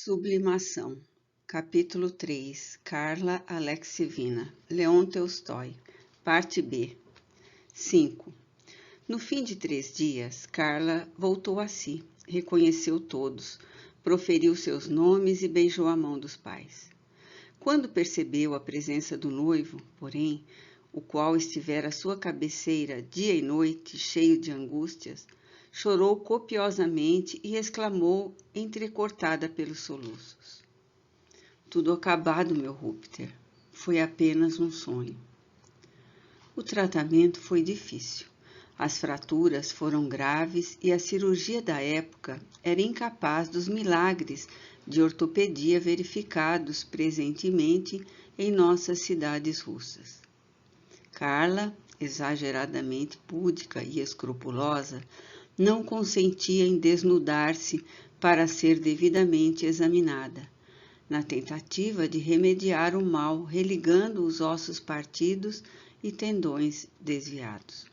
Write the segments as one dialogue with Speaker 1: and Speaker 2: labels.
Speaker 1: Sublimação. Capítulo 3. Carla Alexievna. Leon Tolstói. Parte B. 5. No fim de 3 dias, Carla voltou a si, reconheceu todos, proferiu seus nomes e beijou a mão dos pais. Quando percebeu a presença do noivo, porém, o qual estivera à sua cabeceira dia e noite, cheio de angústias, chorou copiosamente e exclamou, entrecortada pelos soluços: "Tudo acabado, meu Rupter. Foi apenas um sonho." O tratamento foi difícil. As fraturas foram graves e a cirurgia da época era incapaz dos milagres de ortopedia verificados presentemente em nossas cidades russas. Carla, exageradamente púdica e escrupulosa, não consentia em desnudar-se para ser devidamente examinada, na tentativa de remediar o mal, religando os ossos partidos e tendões desviados.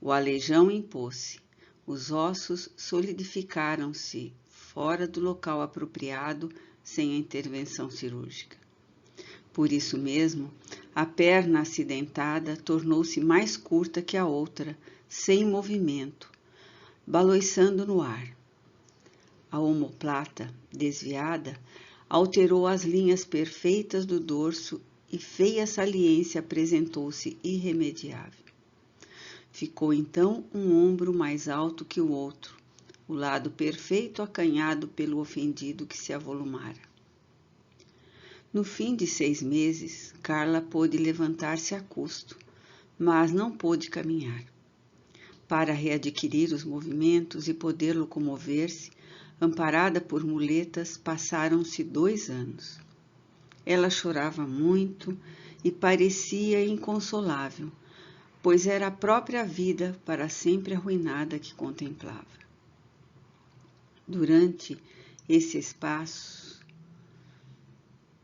Speaker 1: O aleijão impôs-se, os ossos solidificaram-se fora do local apropriado sem a intervenção cirúrgica. Por isso mesmo, a perna acidentada tornou-se mais curta que a outra, sem movimento, baloiçando no ar. A omoplata, desviada, alterou as linhas perfeitas do dorso e feia saliência apresentou-se irremediável. Ficou então um ombro mais alto que o outro, o lado perfeito acanhado pelo ofendido que se avolumara. No fim de 6 meses, Carla pôde levantar-se a custo, mas não pôde caminhar. Para readquirir os movimentos e poder locomover-se, amparada por muletas, passaram-se 2 anos. Ela chorava muito e parecia inconsolável, pois era a própria vida para sempre arruinada que contemplava. Durante esse espaço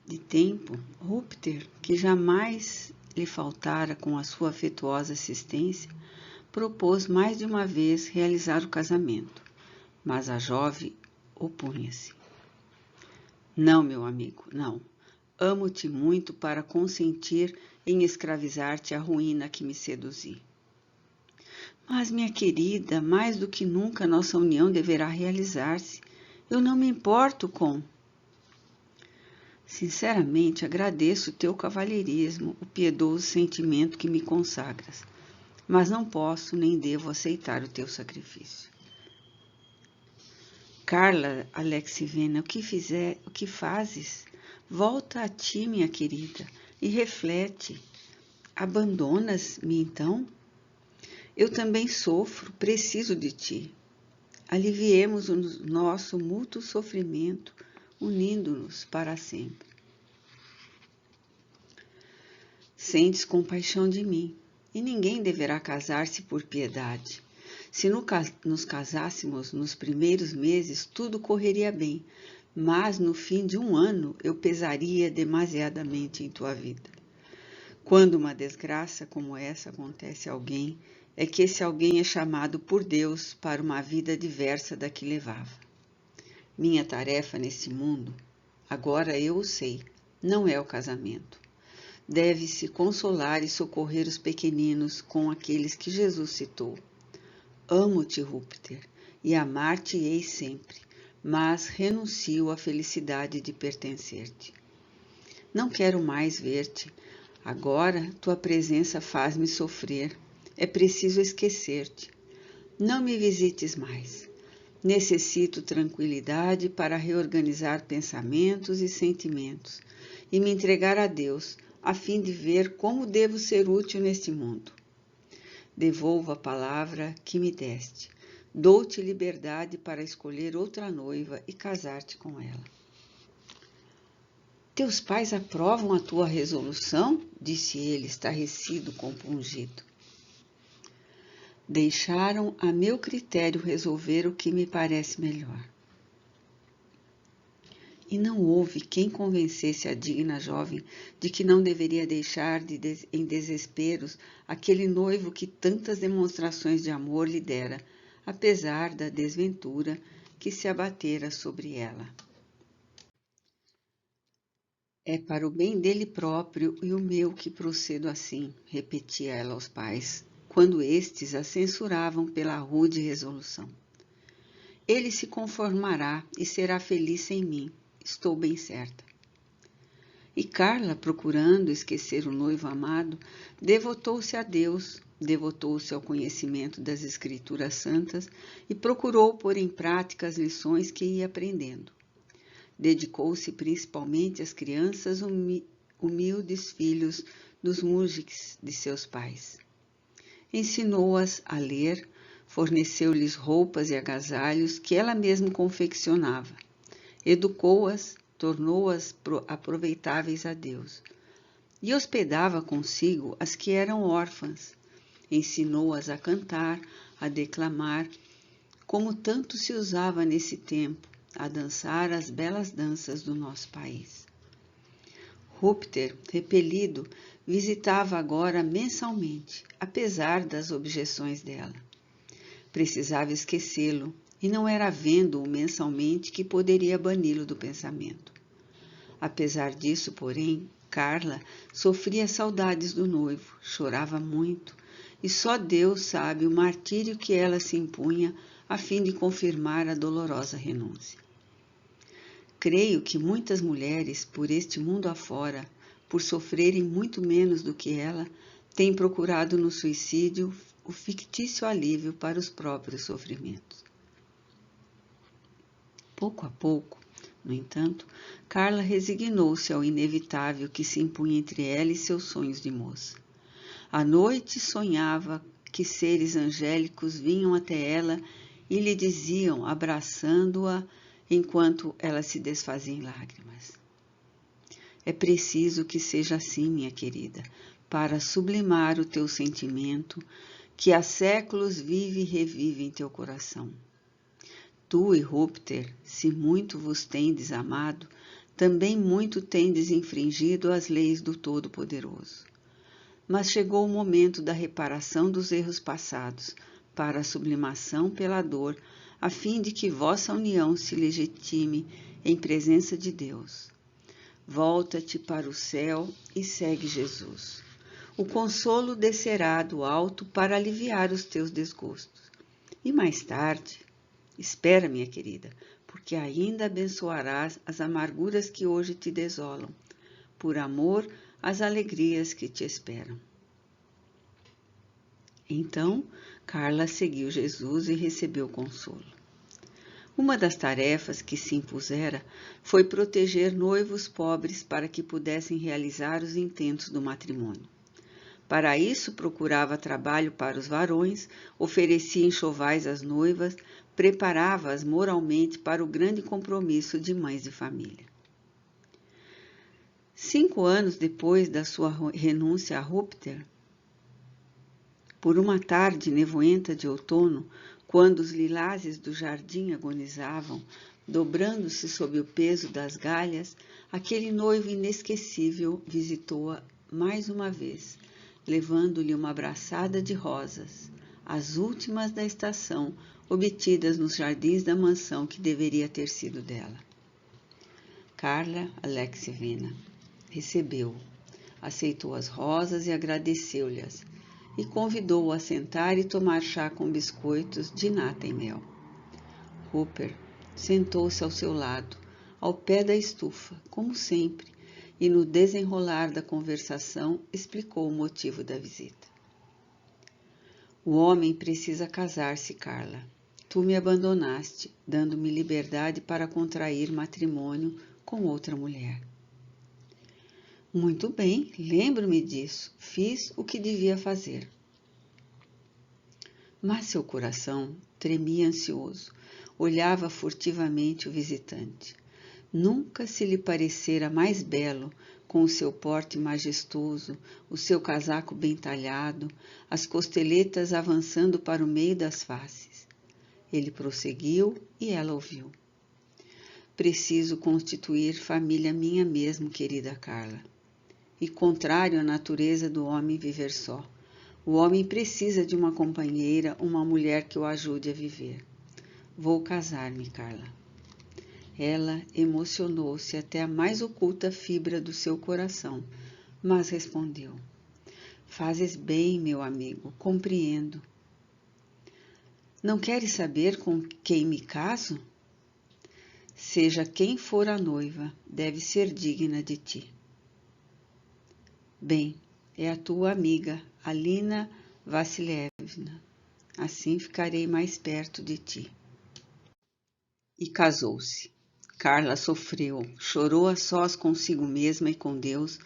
Speaker 1: de tempo, Rupter, que jamais lhe faltara com a sua afetuosa assistência, propôs mais de uma vez realizar o casamento, mas a jovem opunha-se. "Não, meu amigo, não. Amo-te muito para consentir em escravizar-te à ruína que me seduzi." "Mas, minha querida, mais do que nunca nossa união deverá realizar-se. Eu não me importo com..." "Sinceramente, agradeço o teu cavalheirismo, o piedoso sentimento que me consagras, mas não posso nem devo aceitar o teu sacrifício." "Carla Alexievna, o que fazes? Volta a ti, minha querida, e reflete. Abandonas-me então? Eu também sofro, preciso de ti. Aliviemos o nosso mútuo sofrimento, unindo-nos para sempre." "Sentes compaixão de mim, e ninguém deverá casar-se por piedade. Se nos casássemos nos primeiros meses, tudo correria bem, mas no fim de 1 ano eu pesaria demasiadamente em tua vida. Quando uma desgraça como essa acontece a alguém, é que esse alguém é chamado por Deus para uma vida diversa da que levava. Minha tarefa nesse mundo, agora eu o sei, não é o casamento. Deve-se consolar e socorrer os pequeninos com aqueles que Jesus citou. Amo-te, Rupter, e amar-te-ei sempre, mas renuncio à felicidade de pertencer-te. Não quero mais ver-te. Agora tua presença faz-me sofrer. É preciso esquecer-te. Não me visites mais. Necessito tranquilidade para reorganizar pensamentos e sentimentos e me entregar a Deus, a fim de ver como devo ser útil neste mundo. Devolvo a palavra que me deste. Dou-te liberdade para escolher outra noiva e casar-te com ela." "Teus pais aprovam a tua resolução?" disse ele, estarrecido, compungido. "Deixaram a meu critério resolver o que me parece melhor." E não houve quem convencesse a digna jovem de que não deveria deixar em desesperos aquele noivo que tantas demonstrações de amor lhe dera, apesar da desventura que se abatera sobre ela. É para o bem dele próprio e o meu que procedo assim, repetia ela aos pais, quando estes a censuravam pela rude resolução. Ele se conformará e será feliz sem mim, estou bem certa. E Carla, procurando esquecer o noivo amado, devotou-se a Deus, devotou-se ao conhecimento das Escrituras Santas e procurou pôr em prática as lições que ia aprendendo. Dedicou-se principalmente às crianças humildes filhos dos mujiks de seus pais. Ensinou-as a ler, forneceu-lhes roupas e agasalhos que ela mesma confeccionava. Educou-as, tornou-as aproveitáveis a Deus. E hospedava consigo as que eram órfãs. Ensinou-as a cantar, a declamar, como tanto se usava nesse tempo, a dançar as belas danças do nosso país. Rupter, repelido, visitava agora mensalmente, apesar das objeções dela. Precisava esquecê-lo, e não era vendo-o mensalmente que poderia bani-lo do pensamento. Apesar disso, porém, Carla sofria saudades do noivo, chorava muito, e só Deus sabe o martírio que ela se impunha a fim de confirmar a dolorosa renúncia. Creio que muitas mulheres, por este mundo afora, por sofrerem muito menos do que ela, têm procurado no suicídio o fictício alívio para os próprios sofrimentos. Pouco a pouco, no entanto, Carla resignou-se ao inevitável que se impunha entre ela e seus sonhos de moça. À noite sonhava que seres angélicos vinham até ela e lhe diziam, abraçando-a, enquanto ela se desfazia em lágrimas: é preciso que seja assim, minha querida, para sublimar o teu sentimento, que há séculos vive e revive em teu coração. Tu e Rupter, se muito vos tendes amado, também muito tendes infringido as leis do Todo-Poderoso. Mas chegou o momento da reparação dos erros passados, para a sublimação pela dor, a fim de que vossa união se legitime em presença de Deus. Volta-te para o céu e segue Jesus. O consolo descerá do alto para aliviar os teus desgostos. E mais tarde, espera, minha querida, porque ainda abençoarás as amarguras que hoje te desolam, por amor às alegrias que te esperam. Então, Carla seguiu Jesus e recebeu consolo. Uma das tarefas que se impusera foi proteger noivos pobres para que pudessem realizar os intentos do matrimônio. Para isso, procurava trabalho para os varões, oferecia enxovais às noivas, preparava-as moralmente para o grande compromisso de mães de família. 5 anos depois da sua renúncia a Rupter, por uma tarde nevoenta de outono, quando os lilazes do jardim agonizavam, dobrando-se sob o peso das galhas, aquele noivo inesquecível visitou-a mais uma vez, levando-lhe uma abraçada de rosas, as últimas da estação, obtidas nos jardins da mansão que deveria ter sido dela. Carla Alexievna recebeu, aceitou as rosas e agradeceu-lhes, e convidou-o a sentar e tomar chá com biscoitos de nata e mel. Rupert sentou-se ao seu lado, ao pé da estufa, como sempre, e no desenrolar da conversação explicou o motivo da visita. O homem precisa casar-se, Carla. Tu me abandonaste, dando-me liberdade para contrair matrimônio com outra mulher. Muito bem, lembro-me disso. Fiz o que devia fazer. Mas seu coração tremia ansioso. Olhava furtivamente o visitante. Nunca se lhe parecera mais belo, com o seu porte majestoso, o seu casaco bem talhado, as costeletas avançando para o meio das faces. Ele prosseguiu e ela ouviu. Preciso constituir família minha mesmo, querida Carla. E contrário à natureza do homem viver só. O homem precisa de uma companheira, uma mulher que o ajude a viver. Vou casar-me, Carla. Ela emocionou-se até a mais oculta fibra do seu coração, mas respondeu: Fazes bem, meu amigo, compreendo. Não queres saber com quem me caso? Seja quem for a noiva, deve ser digna de ti. Bem, é a tua amiga, Alina Vassilievna. Assim ficarei mais perto de ti. E casou-se. Carla sofreu, chorou a sós consigo mesma e com Deus,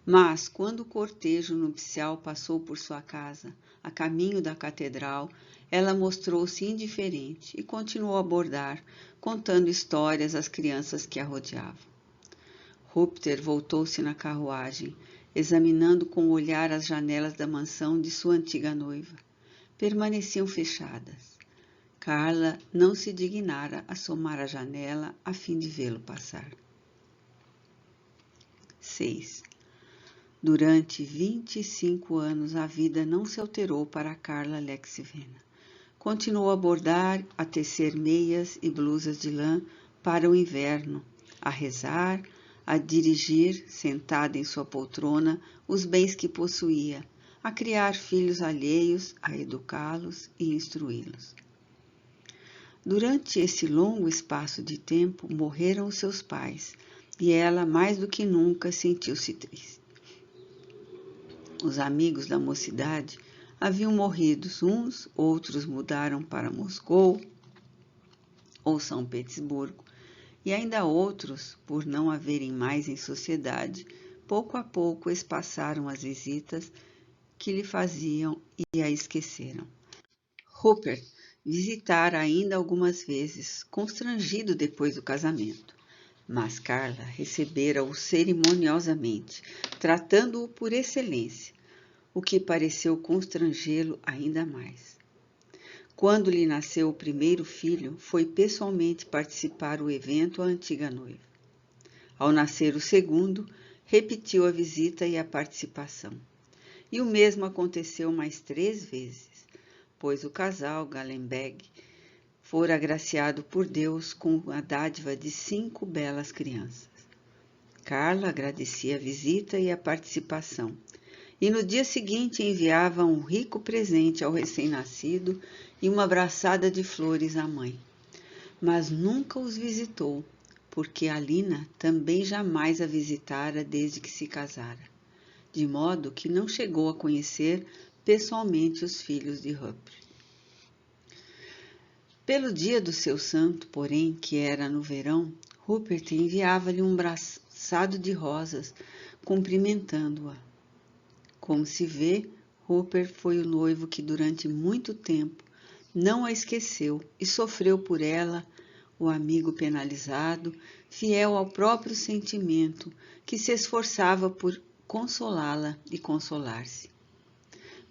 Speaker 1: mas quando o cortejo nupcial passou por sua casa, a caminho da catedral, ela mostrou-se indiferente e continuou a bordar, contando histórias às crianças que a rodeavam. Rupert voltou-se na carruagem, examinando com o olhar as janelas da mansão de sua antiga noiva. Permaneciam fechadas. Carla não se dignara assomar à janela a fim de vê-lo passar. 6. Durante 25 anos a vida não se alterou para Carla Alexievna. Continuou a bordar, a tecer meias e blusas de lã para o inverno, a rezar, a dirigir, sentada em sua poltrona, os bens que possuía, a criar filhos alheios, a educá-los e instruí-los. Durante esse longo espaço de tempo, morreram os seus pais, e ela, mais do que nunca, sentiu-se triste. Os amigos da mocidade haviam morrido uns, outros mudaram para Moscou ou São Petersburgo, e ainda outros, por não haverem mais em sociedade, pouco a pouco espaçaram as visitas que lhe faziam e a esqueceram. Rupert visitara ainda algumas vezes, constrangido depois do casamento, mas Carla recebera-o cerimoniosamente, tratando-o por excelência, o que pareceu constrangê-lo ainda mais. Quando lhe nasceu o primeiro filho, foi pessoalmente participar do evento à antiga noiva. Ao nascer o segundo, repetiu a visita e a participação. E o mesmo aconteceu mais 3 vezes, pois o casal Gallenberg fora agraciado por Deus com a dádiva de 5 belas crianças. Carla agradecia a visita e a participação, e no dia seguinte enviava um rico presente ao recém-nascido e uma braçada de flores à mãe. Mas nunca os visitou, porque Alina também jamais a visitara desde que se casara, de modo que não chegou a conhecer pessoalmente os filhos de Rupert. Pelo dia do seu santo, porém, que era no verão, Rupert enviava-lhe um braçado de rosas, cumprimentando-a. Como se vê, Rupert foi o noivo que durante muito tempo não a esqueceu e sofreu por ela, o amigo penalizado, fiel ao próprio sentimento, que se esforçava por consolá-la e consolar-se.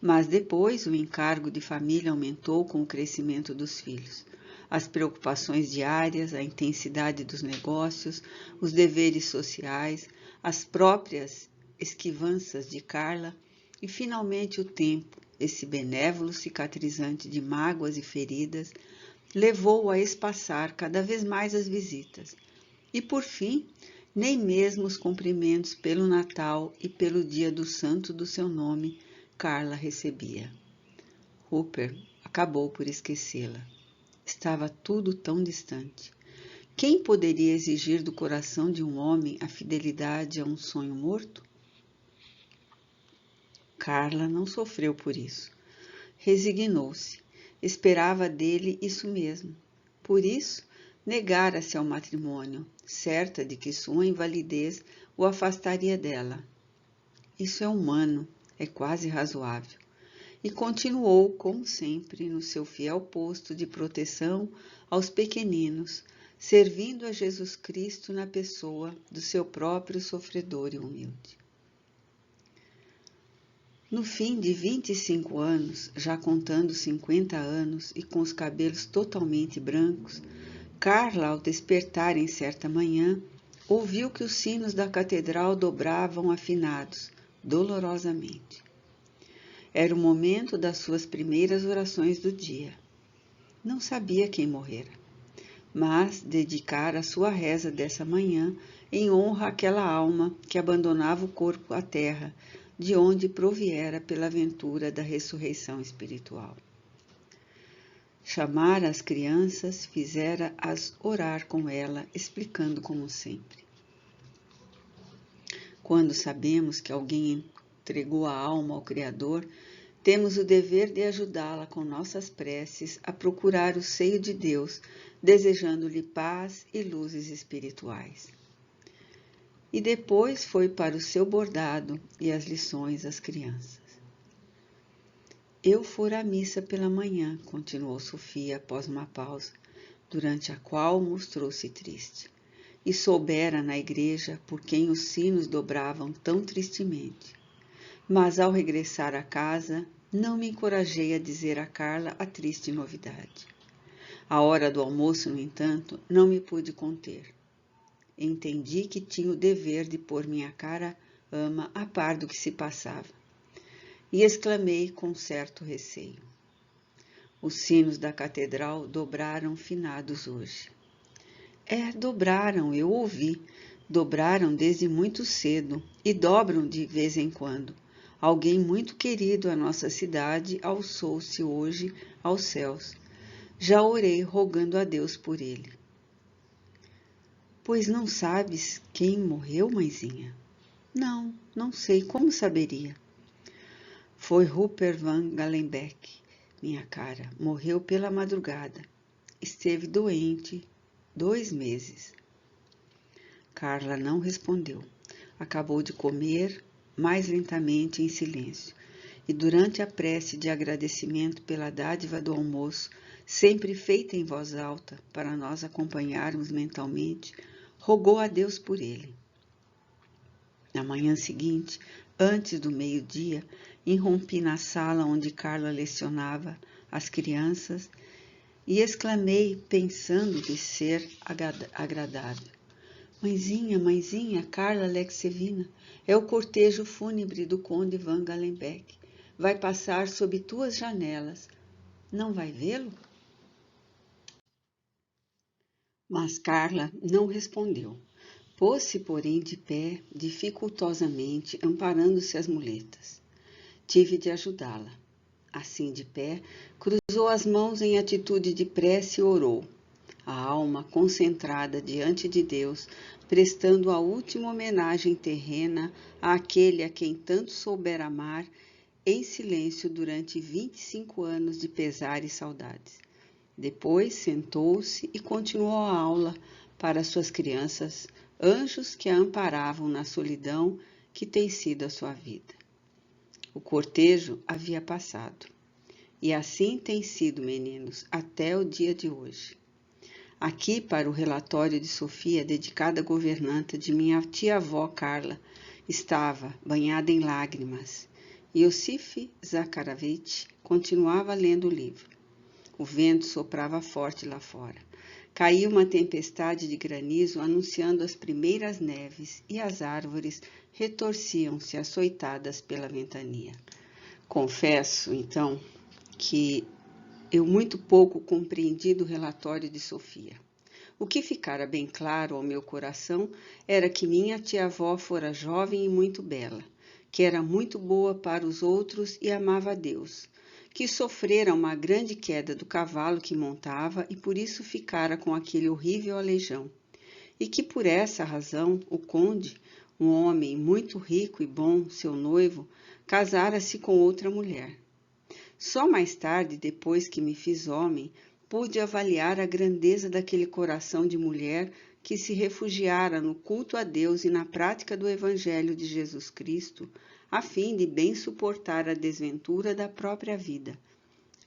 Speaker 1: Mas depois o encargo de família aumentou com o crescimento dos filhos. As preocupações diárias, a intensidade dos negócios, os deveres sociais, as próprias esquivanças de Carla e, finalmente, o tempo, esse benévolo cicatrizante de mágoas e feridas, levou-o a espaçar cada vez mais as visitas. E, por fim, nem mesmo os cumprimentos pelo Natal e pelo dia do santo do seu nome Carla recebia. Rupert acabou por esquecê-la. Estava tudo tão distante. Quem poderia exigir do coração de um homem a fidelidade a um sonho morto? Carla não sofreu por isso. Resignou-se. Esperava dele isso mesmo. Por isso, negara-se ao matrimônio, certa de que sua invalidez o afastaria dela. Isso é humano, é quase razoável. E continuou, como sempre, no seu fiel posto de proteção aos pequeninos, servindo a Jesus Cristo na pessoa do seu próprio sofredor e humilde. No fim de 25 anos, já contando 50 anos e com os cabelos totalmente brancos, Carla, ao despertar em certa manhã, ouviu que os sinos da catedral dobravam afinados, dolorosamente. Era o momento das suas primeiras orações do dia. Não sabia quem morrera, mas dedicar a sua reza dessa manhã em honra àquela alma que abandonava o corpo à terra, de onde proviera pela aventura da ressurreição espiritual. Chamara as crianças, fizera-as orar com ela, explicando como sempre. Quando sabemos que alguém entregou a alma ao Criador, temos o dever de ajudá-la com nossas preces a procurar o seio de Deus, desejando-lhe paz e luzes espirituais. E depois foi para o seu bordado e as lições às crianças. Eu fora à missa pela manhã, continuou Sofia após uma pausa, durante a qual mostrou-se triste, e soubera na igreja por quem os sinos dobravam tão tristemente. Mas ao regressar à casa, não me encorajei a dizer a Carla a triste novidade. À hora do almoço, no entanto, não me pude conter. Entendi que tinha o dever de pôr minha cara ama a par do que se passava. E exclamei com certo receio. Os sinos da catedral dobraram finados hoje. Dobraram, eu ouvi. Dobraram desde muito cedo e dobram de vez em quando. Alguém muito querido à nossa cidade alçou-se hoje aos céus. Já orei rogando a Deus por ele. Pois não sabes quem morreu, mãezinha? Não, não sei, como saberia? Foi Rupert van Galenbeck, minha cara, morreu pela madrugada. Esteve doente 2 meses. Carla não respondeu. Acabou de comer, mais lentamente em silêncio, e durante a prece de agradecimento pela dádiva do almoço, sempre feita em voz alta para nós acompanharmos mentalmente, rogou a Deus por ele. Na manhã seguinte, antes do meio-dia, irrompi na sala onde Carla lecionava as crianças e exclamei, pensando de ser agradável. Mãezinha, mãezinha, Carla Alexevina, é o cortejo fúnebre do conde van Galenbeck. Vai passar sob tuas janelas. Não vai vê-lo? Mas Carla não respondeu. Pôs-se, porém, de pé, dificultosamente, amparando-se as muletas. Tive de ajudá-la. Assim, de pé, cruzou as mãos em atitude de prece e orou. A alma concentrada diante de Deus, prestando a última homenagem terrena àquele a quem tanto soubera amar, em silêncio durante 25 anos de pesar e saudades. Depois sentou-se e continuou a aula para suas crianças, anjos que a amparavam na solidão que tem sido a sua vida. O cortejo havia passado. E assim tem sido, meninos, até o dia de hoje. Aqui, para o relatório de Sofia, dedicado à governanta de minha tia-avó Carla, estava, banhada em lágrimas. Iosif Zakharovich continuava lendo o livro. O vento soprava forte lá fora. Caiu uma tempestade de granizo anunciando as primeiras neves e as árvores retorciam-se açoitadas pela ventania. Confesso, então, que eu muito pouco compreendi do relatório de Sofia. O que ficara bem claro ao meu coração era que minha tia-avó fora jovem e muito bela, que era muito boa para os outros e amava a Deus, que sofrera uma grande queda do cavalo que montava e por isso ficara com aquele horrível aleijão, e que por essa razão o conde, um homem muito rico e bom, seu noivo, casara-se com outra mulher. Só mais tarde, depois que me fiz homem, pude avaliar a grandeza daquele coração de mulher que se refugiara no culto a Deus e na prática do Evangelho de Jesus Cristo, a fim de bem suportar a desventura da própria vida,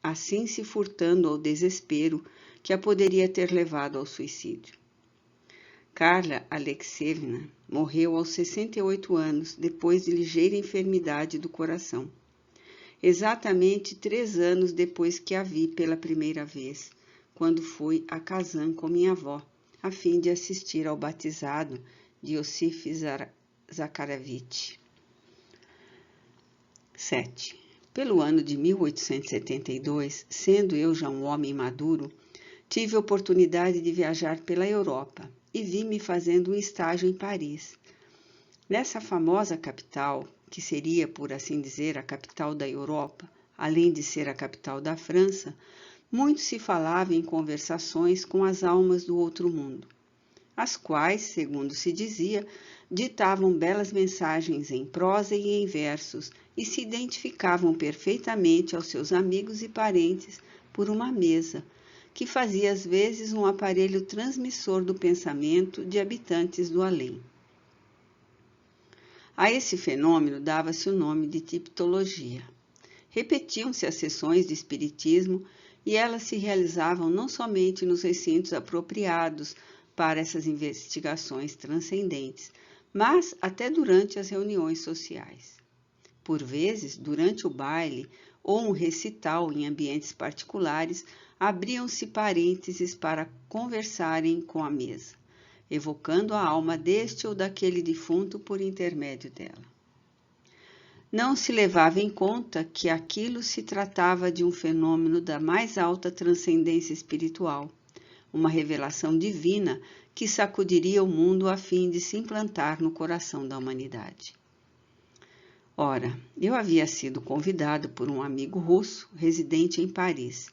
Speaker 1: assim se furtando ao desespero que a poderia ter levado ao suicídio. Carla Alexevna morreu aos 68 anos, depois de ligeira enfermidade do coração. Exatamente 3 anos depois que a vi pela primeira vez, quando fui a Kazan com minha avó, a fim de assistir ao batizado de Iosif Zakharovich. 7. Pelo ano de 1872, sendo eu já um homem maduro, tive a oportunidade de viajar pela Europa e vi-me fazendo um estágio em Paris. Nessa famosa capital, que seria, por assim dizer, a capital da Europa, além de ser a capital da França, muito se falava em conversações com as almas do outro mundo, as quais, segundo se dizia, ditavam belas mensagens em prosa e em versos e se identificavam perfeitamente aos seus amigos e parentes por uma mesa, que fazia às vezes um aparelho transmissor do pensamento de habitantes do além. A esse fenômeno dava-se o nome de tipologia. Repetiam-se as sessões de espiritismo e elas se realizavam não somente nos recintos apropriados para essas investigações transcendentes, mas até durante as reuniões sociais. Por vezes, durante o baile ou um recital em ambientes particulares, abriam-se parênteses para conversarem com a mesa, evocando a alma deste ou daquele defunto por intermédio dela. Não se levava em conta que aquilo se tratava de um fenômeno da mais alta transcendência espiritual, uma revelação divina que sacudiria o mundo a fim de se implantar no coração da humanidade. Ora, eu havia sido convidado por um amigo russo residente em Paris,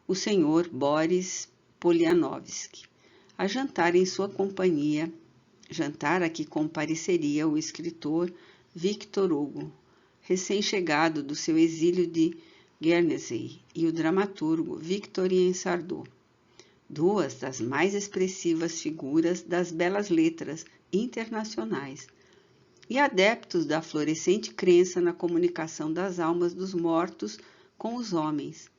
Speaker 1: o senhor Boris Polianovsky, a jantar em sua companhia, jantar a que compareceria o escritor Victor Hugo, recém-chegado do seu exílio de Guernsey, e o dramaturgo Victorien Sardou, duas das mais expressivas figuras das belas letras internacionais, e adeptos da florescente crença na comunicação das almas dos mortos com os homens,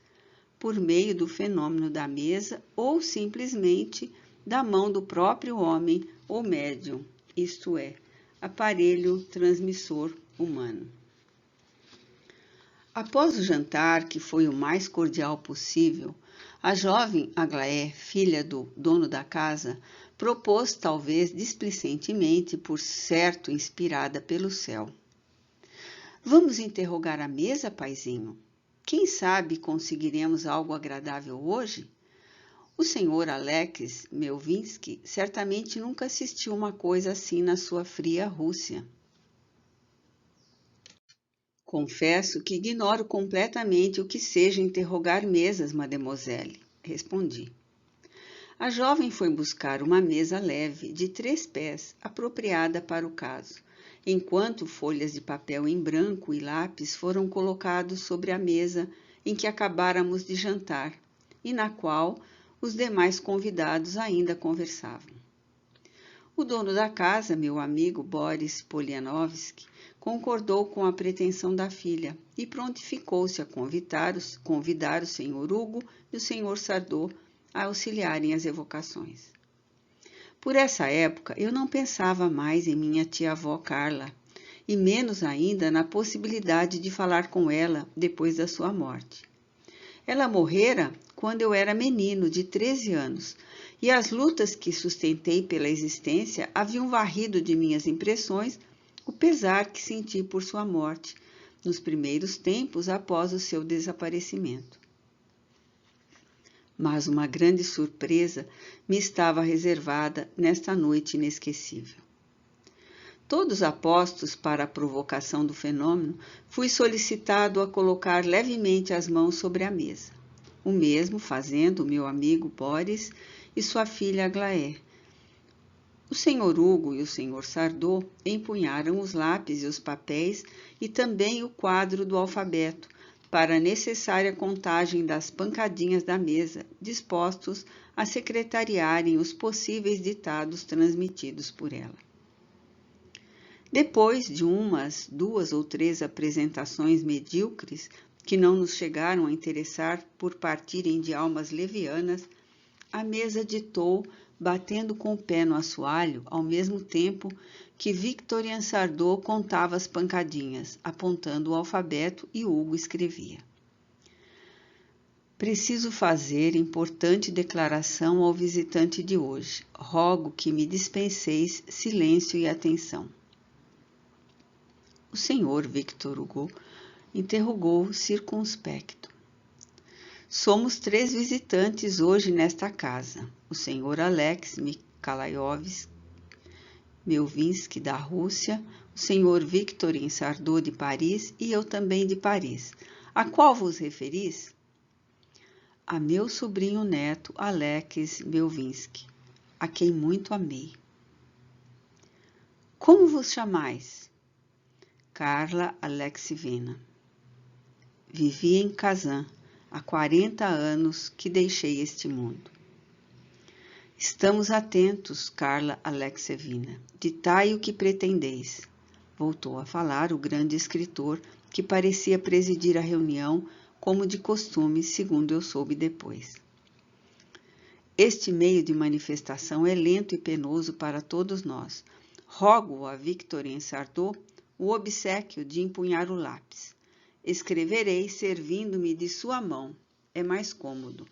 Speaker 1: por meio do fenômeno da mesa ou simplesmente da mão do próprio homem ou médium, isto é, aparelho transmissor humano. Após o jantar, que foi o mais cordial possível, a jovem Aglaé, filha do dono da casa, propôs, talvez displicentemente, por certo inspirada pelo céu: "Vamos interrogar a mesa, paizinho? Quem sabe conseguiremos algo agradável hoje? O senhor Alex Melvinsky certamente nunca assistiu uma coisa assim na sua fria Rússia." "Confesso que ignoro completamente o que seja interrogar mesas, mademoiselle", respondi. A jovem foi buscar uma mesa leve, de 3 pés, apropriada para o caso, enquanto folhas de papel em branco e lápis foram colocados sobre a mesa em que acabáramos de jantar e na qual os demais convidados ainda conversavam. O dono da casa, meu amigo Boris Polianovsky, concordou com a pretensão da filha e prontificou-se a convidar o senhor Hugo e o senhor Sardou a auxiliarem as evocações. Por essa época, eu não pensava mais em minha tia-avó Carla, e menos ainda na possibilidade de falar com ela depois da sua morte. Ela morrera quando eu era menino, de 13 anos, e as lutas que sustentei pela existência haviam varrido de minhas impressões o pesar que senti por sua morte, nos primeiros tempos após o seu desaparecimento. Mas uma grande surpresa me estava reservada nesta noite inesquecível. Todos apostos para a provocação do fenômeno, fui solicitado a colocar levemente as mãos sobre a mesa. O mesmo fazendo o meu amigo Boris e sua filha Aglaé. O senhor Hugo e o senhor Sardou empunharam os lápis e os papéis e também o quadro do alfabeto, para a necessária contagem das pancadinhas da mesa, dispostos a secretariarem os possíveis ditados transmitidos por ela. Depois de umas 2 ou 3 apresentações medíocres, que não nos chegaram a interessar por partirem de almas levianas, a mesa ditou, batendo com o pé no assoalho, ao mesmo tempo que Victorien Sardou contava as pancadinhas, apontando o alfabeto, e Hugo escrevia: "Preciso fazer importante declaração ao visitante de hoje. Rogo que me dispenseis silêncio e atenção." O senhor Victor Hugo interrogou circunspecto: Somos 3 visitantes hoje nesta casa. O Sr. Alex Mikhailovich Melvinsky, da Rússia, o Sr. Victorin Sardou, de Paris, e eu também de Paris. A qual vos referis? A meu sobrinho neto, Alex Melvinsky, a quem muito amei. Como vos chamais? Carla Alexievna. Vivi em Kazan, há 40 anos que deixei este mundo. Estamos atentos, Carla Alexievna. Ditai o que pretendeis. Voltou a falar o grande escritor, que parecia presidir a reunião, como de costume, segundo eu soube depois. Este meio de manifestação é lento e penoso para todos nós. Rogo a Victorin Sardou o obséquio de empunhar o lápis. Escreverei servindo-me de sua mão. É mais cômodo.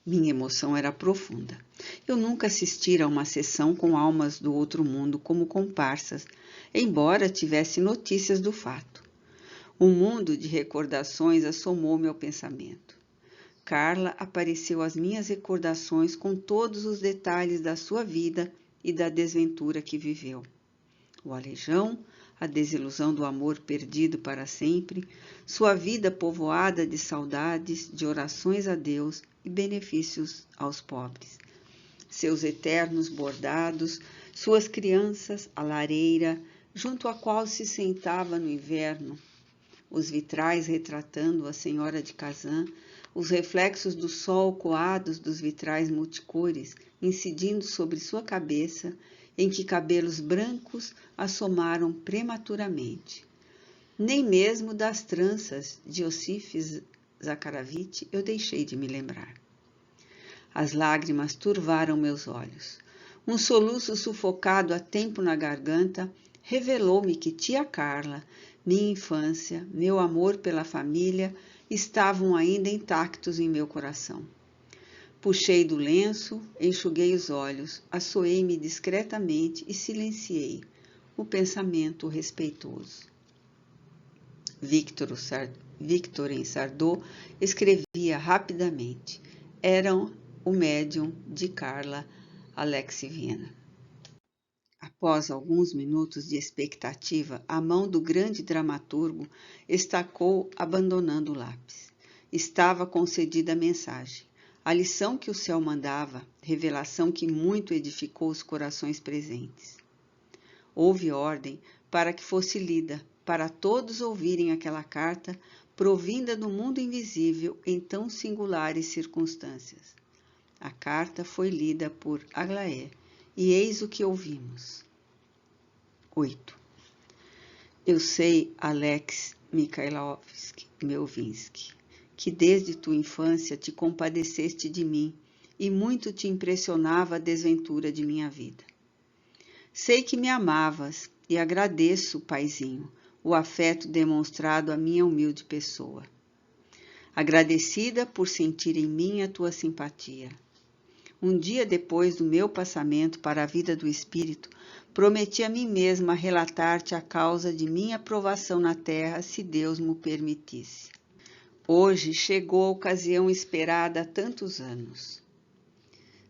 Speaker 1: Minha emoção era profunda. Eu nunca assistira a uma sessão com almas do outro mundo como comparsas, embora tivesse notícias do fato. Um mundo de recordações assomou-me ao pensamento. Carla apareceu às minhas recordações com todos os detalhes da sua vida e da desventura que viveu. O aleijão, a desilusão do amor perdido para sempre, sua vida povoada de saudades, de orações a Deus e benefícios aos pobres. Seus eternos bordados, suas crianças, a lareira, junto à qual se sentava no inverno, os vitrais retratando a Senhora de Kazan, os reflexos do sol coados dos vitrais multicores, incidindo sobre sua cabeça, em que cabelos brancos assomaram prematuramente. Nem mesmo das tranças de Iosif Zakharovich eu deixei de me lembrar. As lágrimas turvaram meus olhos. Um soluço sufocado a tempo na garganta revelou-me que tia Carla, minha infância, meu amor pela família, estavam ainda intactos em meu coração. Puxei do lenço, enxuguei os olhos, assoei-me discretamente e silenciei o pensamento respeitoso. Victorin Sardou escrevia rapidamente. Era o médium de Carla Alexievna. Após alguns minutos de expectativa, a mão do grande dramaturgo estacou, abandonando o lápis. Estava concedida a mensagem. A lição que o céu mandava, revelação que muito edificou os corações presentes. Houve ordem para que fosse lida, para todos ouvirem aquela carta, provinda do mundo invisível em tão singulares circunstâncias. A carta foi lida por Aglaé, e eis o que ouvimos. 8. Eu sei, Alex Mikhailovich Melvinsky, que desde tua infância te compadeceste de mim e muito te impressionava a desventura de minha vida. Sei que me amavas e agradeço, paizinho, o afeto demonstrado à minha humilde pessoa. Agradecida por sentir em mim a tua simpatia. Um dia depois do meu passamento para a vida do espírito, prometi a mim mesma relatar-te a causa de minha aprovação na terra, se Deus me permitisse. Hoje chegou a ocasião esperada há tantos anos.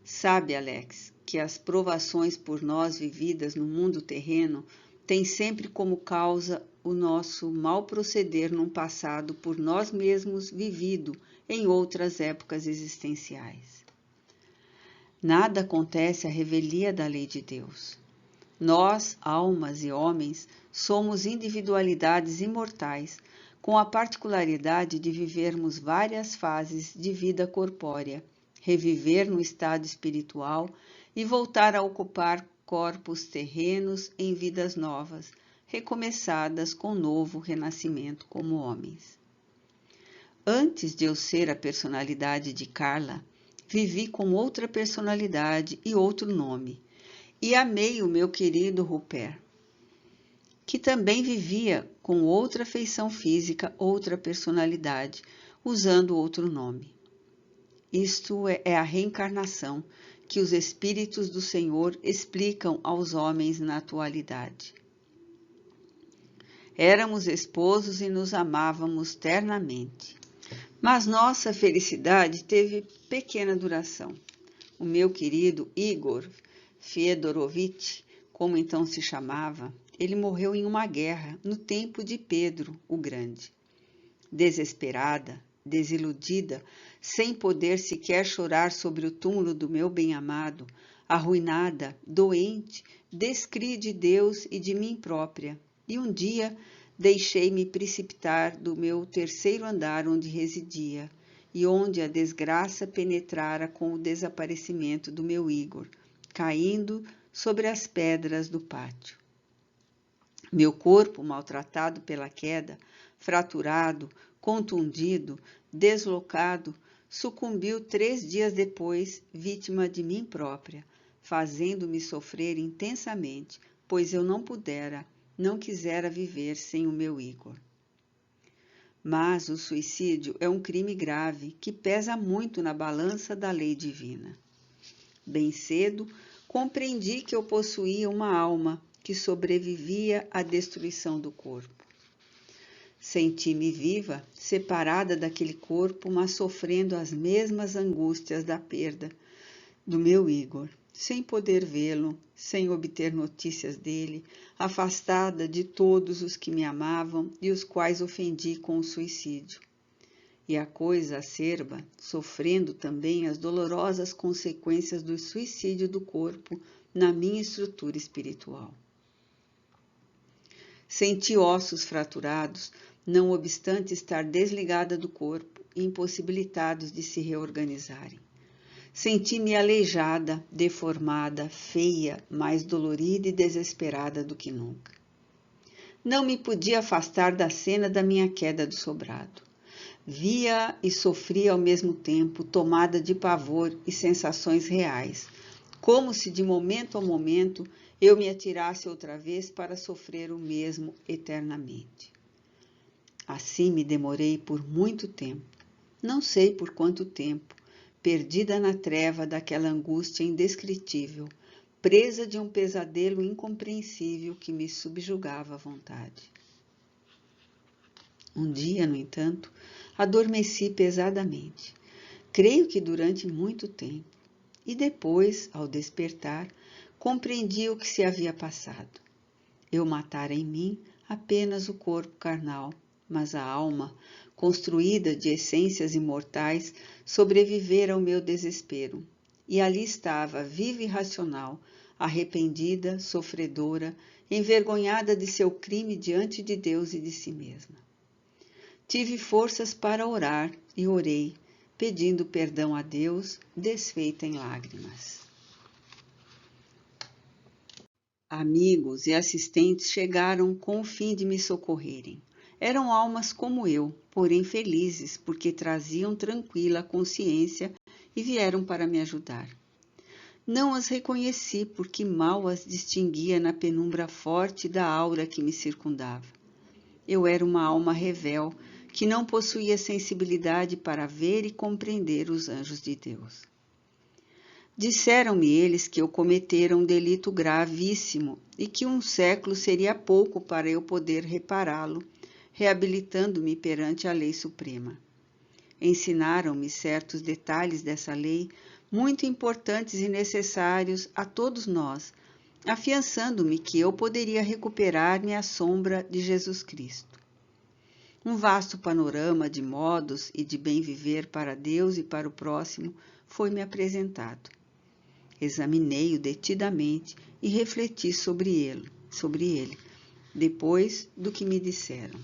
Speaker 1: Sabe, Alex, que as provações por nós vividas no mundo terreno têm sempre como causa o nosso mal proceder num passado por nós mesmos vivido em outras épocas existenciais. Nada acontece à revelia da lei de Deus. Nós, almas e homens, somos individualidades imortais, com a particularidade de vivermos várias fases de vida corpórea, reviver no estado espiritual e voltar a ocupar corpos terrenos em vidas novas, recomeçadas com novo renascimento como homens. Antes de eu ser a personalidade de Carla, vivi com outra personalidade e outro nome, e amei o meu querido Rupert, que também vivia com outra feição física, outra personalidade, usando outro nome. Isto é a reencarnação que os Espíritos do Senhor explicam aos homens na atualidade. Éramos esposos e nos amávamos ternamente. Mas nossa felicidade teve pequena duração. O meu querido Igor Fyodorovich, como então se chamava, ele morreu em uma guerra no tempo de Pedro o Grande. Desesperada, desiludida, sem poder sequer chorar sobre o túmulo do meu bem-amado, arruinada, doente, descri de Deus e de mim própria, e um dia deixei-me precipitar do meu terceiro andar onde residia, e onde a desgraça penetrara com o desaparecimento do meu Igor, caindo sobre as pedras do pátio. Meu corpo, maltratado pela queda, fraturado, contundido, deslocado, sucumbiu 3 dias depois, vítima de mim própria, fazendo-me sofrer intensamente, pois eu não quisera viver sem o meu Igor. Mas o suicídio é um crime grave que pesa muito na balança da lei divina. Bem cedo, compreendi que eu possuía uma alma que sobrevivia à destruição do corpo. Senti-me viva, separada daquele corpo, mas sofrendo as mesmas angústias da perda do meu Igor, sem poder vê-lo, sem obter notícias dele, afastada de todos os que me amavam e os quais ofendi com o suicídio. E a coisa acerba, sofrendo também as dolorosas consequências do suicídio do corpo na minha estrutura espiritual. Senti ossos fraturados, não obstante estar desligada do corpo, impossibilitados de se reorganizarem. Senti-me aleijada, deformada, feia, mais dolorida e desesperada do que nunca. Não me podia afastar da cena da minha queda do sobrado. Via e sofria ao mesmo tempo, tomada de pavor e sensações reais, como se de momento a momento eu me atirasse outra vez para sofrer o mesmo eternamente. Assim me demorei por muito tempo, não sei por quanto tempo, perdida na treva daquela angústia indescritível, presa de um pesadelo incompreensível que me subjugava à vontade. Um dia, no entanto, adormeci pesadamente, creio que durante muito tempo, e depois, ao despertar, compreendi o que se havia passado. Eu matara em mim apenas o corpo carnal, mas a alma, construída de essências imortais, sobrevivera ao meu desespero, e ali estava, viva e racional, arrependida, sofredora, envergonhada de seu crime diante de Deus e de si mesma. Tive forças para orar e orei, pedindo perdão a Deus, desfeita em lágrimas. Amigos e assistentes chegaram com o fim de me socorrerem. Eram almas como eu, porém felizes, porque traziam tranquila a consciência e vieram para me ajudar. Não as reconheci porque mal as distinguia na penumbra forte da aura que me circundava. Eu era uma alma revel, que não possuía sensibilidade para ver e compreender os anjos de Deus. Disseram-me eles que eu cometera um delito gravíssimo e que 1 século seria pouco para eu poder repará-lo, reabilitando-me perante a lei suprema. Ensinaram-me certos detalhes dessa lei, muito importantes e necessários a todos nós, afiançando-me que eu poderia recuperar-me à sombra de Jesus Cristo. Um vasto panorama de modos e de bem viver para Deus e para o próximo foi-me apresentado. Examinei-o detidamente e refleti sobre ele, depois do que me disseram.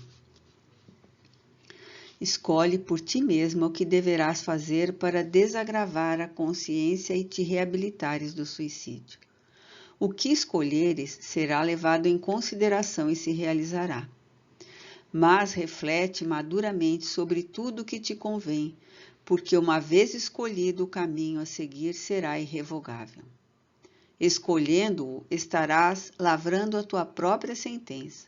Speaker 1: Escolhe por ti mesma o que deverás fazer para desagravar a consciência e te reabilitares do suicídio. O que escolheres será levado em consideração e se realizará. Mas reflete maduramente sobre tudo o que te convém, porque uma vez escolhido o caminho a seguir será irrevogável. Escolhendo-o, estarás lavrando a tua própria sentença.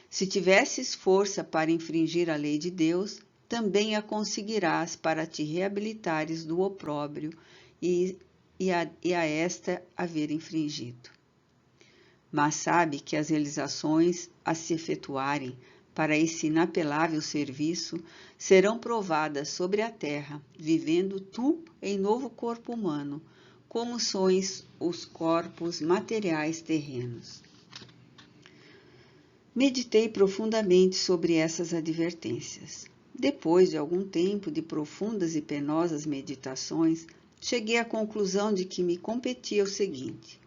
Speaker 1: Se tivesses força para infringir a lei de Deus, também a conseguirás para te reabilitares do opróbrio e a esta haver infringido. Mas sabe que as realizações a se efetuarem para esse inapelável serviço, serão provadas sobre a terra, vivendo tu em novo corpo humano, como sois os corpos materiais terrenos. Meditei profundamente sobre essas advertências. Depois de algum tempo de profundas e penosas meditações, cheguei à conclusão de que me competia o seguinte: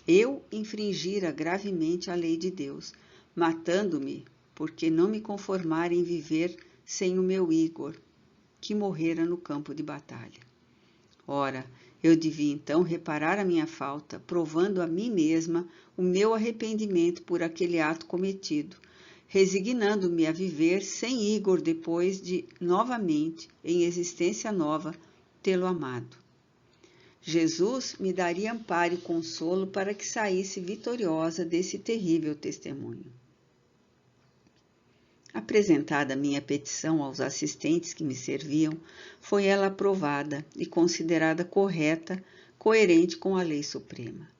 Speaker 1: eu infringira gravemente a lei de Deus, matando-me porque não me conformara em viver sem o meu Igor, que morrera no campo de batalha. Ora, eu devia então reparar a minha falta, provando a mim mesma o meu arrependimento por aquele ato cometido, resignando-me a viver sem Igor depois de, novamente, em existência nova, tê-lo amado. Jesus me daria amparo e consolo para que saísse vitoriosa desse terrível testemunho. Apresentada minha petição aos assistentes que me serviam, foi ela aprovada e considerada correta, coerente com a lei suprema.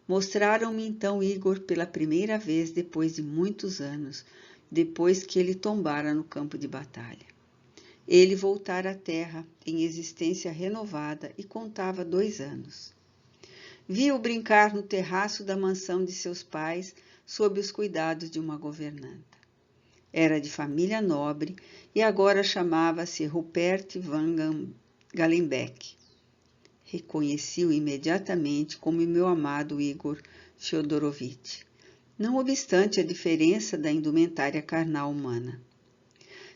Speaker 1: Mostraram-me então Igor pela primeira vez depois de muitos anos, depois que ele tombara no campo de batalha. Ele voltara à terra em existência renovada e contava 2 anos. Vi-o brincar no terraço da mansão de seus pais, sob os cuidados de uma governanta. Era de família nobre e agora chamava-se Rupert van Galenbeck. Reconheci-o imediatamente como meu amado Igor Fyodorovitch, não obstante a diferença da indumentária carnal humana.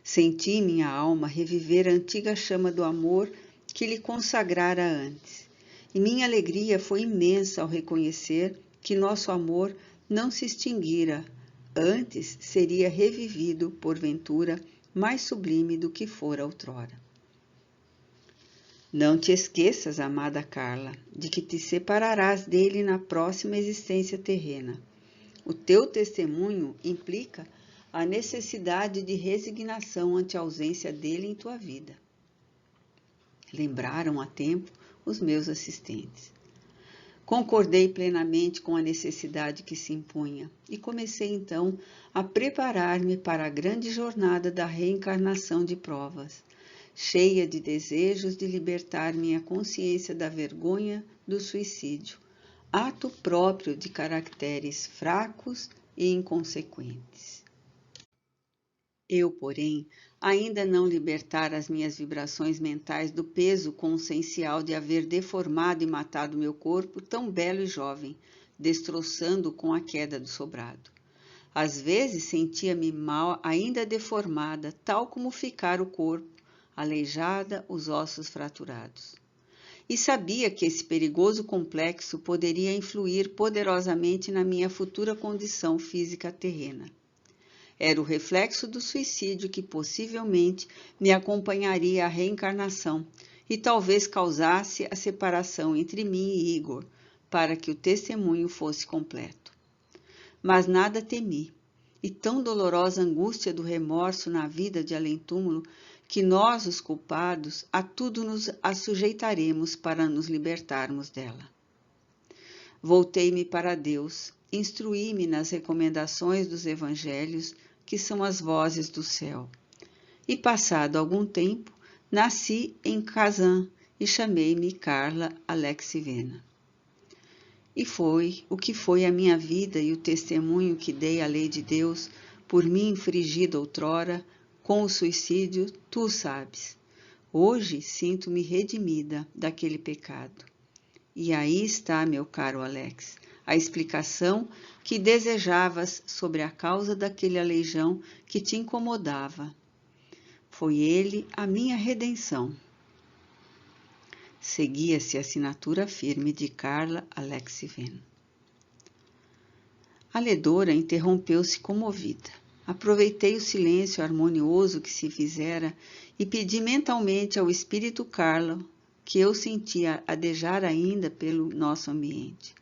Speaker 1: Senti em minha alma reviver a antiga chama do amor que lhe consagrara antes, e minha alegria foi imensa ao reconhecer que nosso amor não se extinguira, antes seria revivido, porventura, mais sublime do que fora outrora. Não te esqueças, amada Carla, de que te separarás dele na próxima existência terrena. O teu testemunho implica a necessidade de resignação ante a ausência dele em tua vida. Lembraram a tempo os meus assistentes. Concordei plenamente com a necessidade que se impunha e comecei então a preparar-me para a grande jornada da reencarnação de provas, cheia de desejos de libertar minha consciência da vergonha do suicídio, ato próprio de caracteres fracos e inconsequentes. Eu, porém, ainda não libertara as minhas vibrações mentais do peso consciencial de haver deformado e matado meu corpo tão belo e jovem, destroçando-o com a queda do sobrado. Às vezes sentia-me mal, ainda deformada, tal como ficara o corpo, aleijada, os ossos fraturados. E sabia que esse perigoso complexo poderia influir poderosamente na minha futura condição física terrena. Era o reflexo do suicídio que possivelmente me acompanharia à reencarnação e talvez causasse a separação entre mim e Igor, para que o testemunho fosse completo. Mas nada temi, e tão dolorosa angústia do remorso na vida de além-túmulo, que nós, os culpados, a tudo nos assujeitaremos para nos libertarmos dela. Voltei-me para Deus, instruí-me nas recomendações dos evangelhos, que são as vozes do céu. E passado algum tempo, nasci em Kazan e chamei-me Carla Alexievna. E foi o que foi a minha vida e o testemunho que dei à lei de Deus, por mim infligida outrora, com o suicídio, tu sabes. Hoje sinto-me redimida daquele pecado. E aí está, meu caro Alex, a explicação que desejavas sobre a causa daquele aleijão que te incomodava. Foi ele a minha redenção. Seguia-se a assinatura firme de Carla Alexievna. A ledora interrompeu-se comovida. Aproveitei o silêncio harmonioso que se fizera e pedi mentalmente ao espírito Carla, que eu sentia adejar ainda pelo nosso ambiente.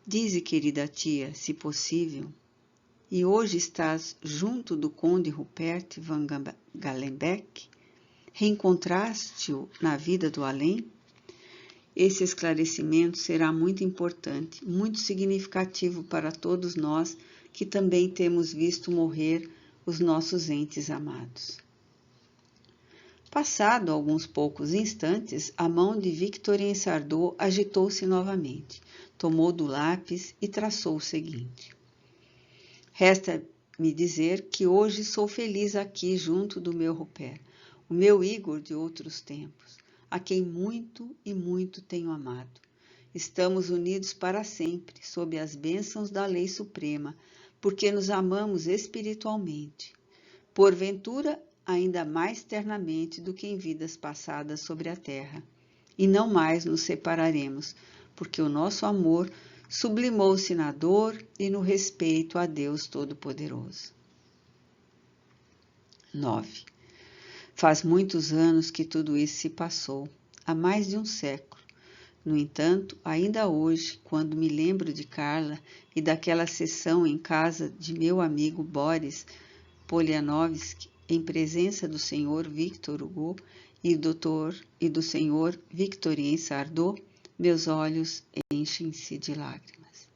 Speaker 1: Dize, querida tia, se possível, e hoje estás junto do conde Rupert van Galenbeck? Reencontraste-o na vida do além? Esse esclarecimento será muito importante, muito significativo para todos nós que também temos visto morrer os nossos entes amados. Passado alguns poucos instantes, a mão de Victorien Sardou agitou-se novamente, tomou do lápis e traçou o seguinte: Resta-me dizer que hoje sou feliz aqui junto do meu Rupert, o meu Igor de outros tempos, a quem muito e muito tenho amado. Estamos unidos para sempre, sob as bênçãos da lei suprema, porque nos amamos espiritualmente. Porventura, ainda mais ternamente do que em vidas passadas sobre a terra. E não mais nos separaremos, porque o nosso amor sublimou-se na dor e no respeito a Deus Todo-Poderoso. 9. Faz muitos anos que tudo isso se passou, há mais de um século. No entanto, ainda hoje, quando me lembro de Carla e daquela sessão em casa de meu amigo Boris Polianovski, em presença do Sr. Victor Hugo e do Sr. Victorien Sardou, meus olhos enchem-se de lágrimas.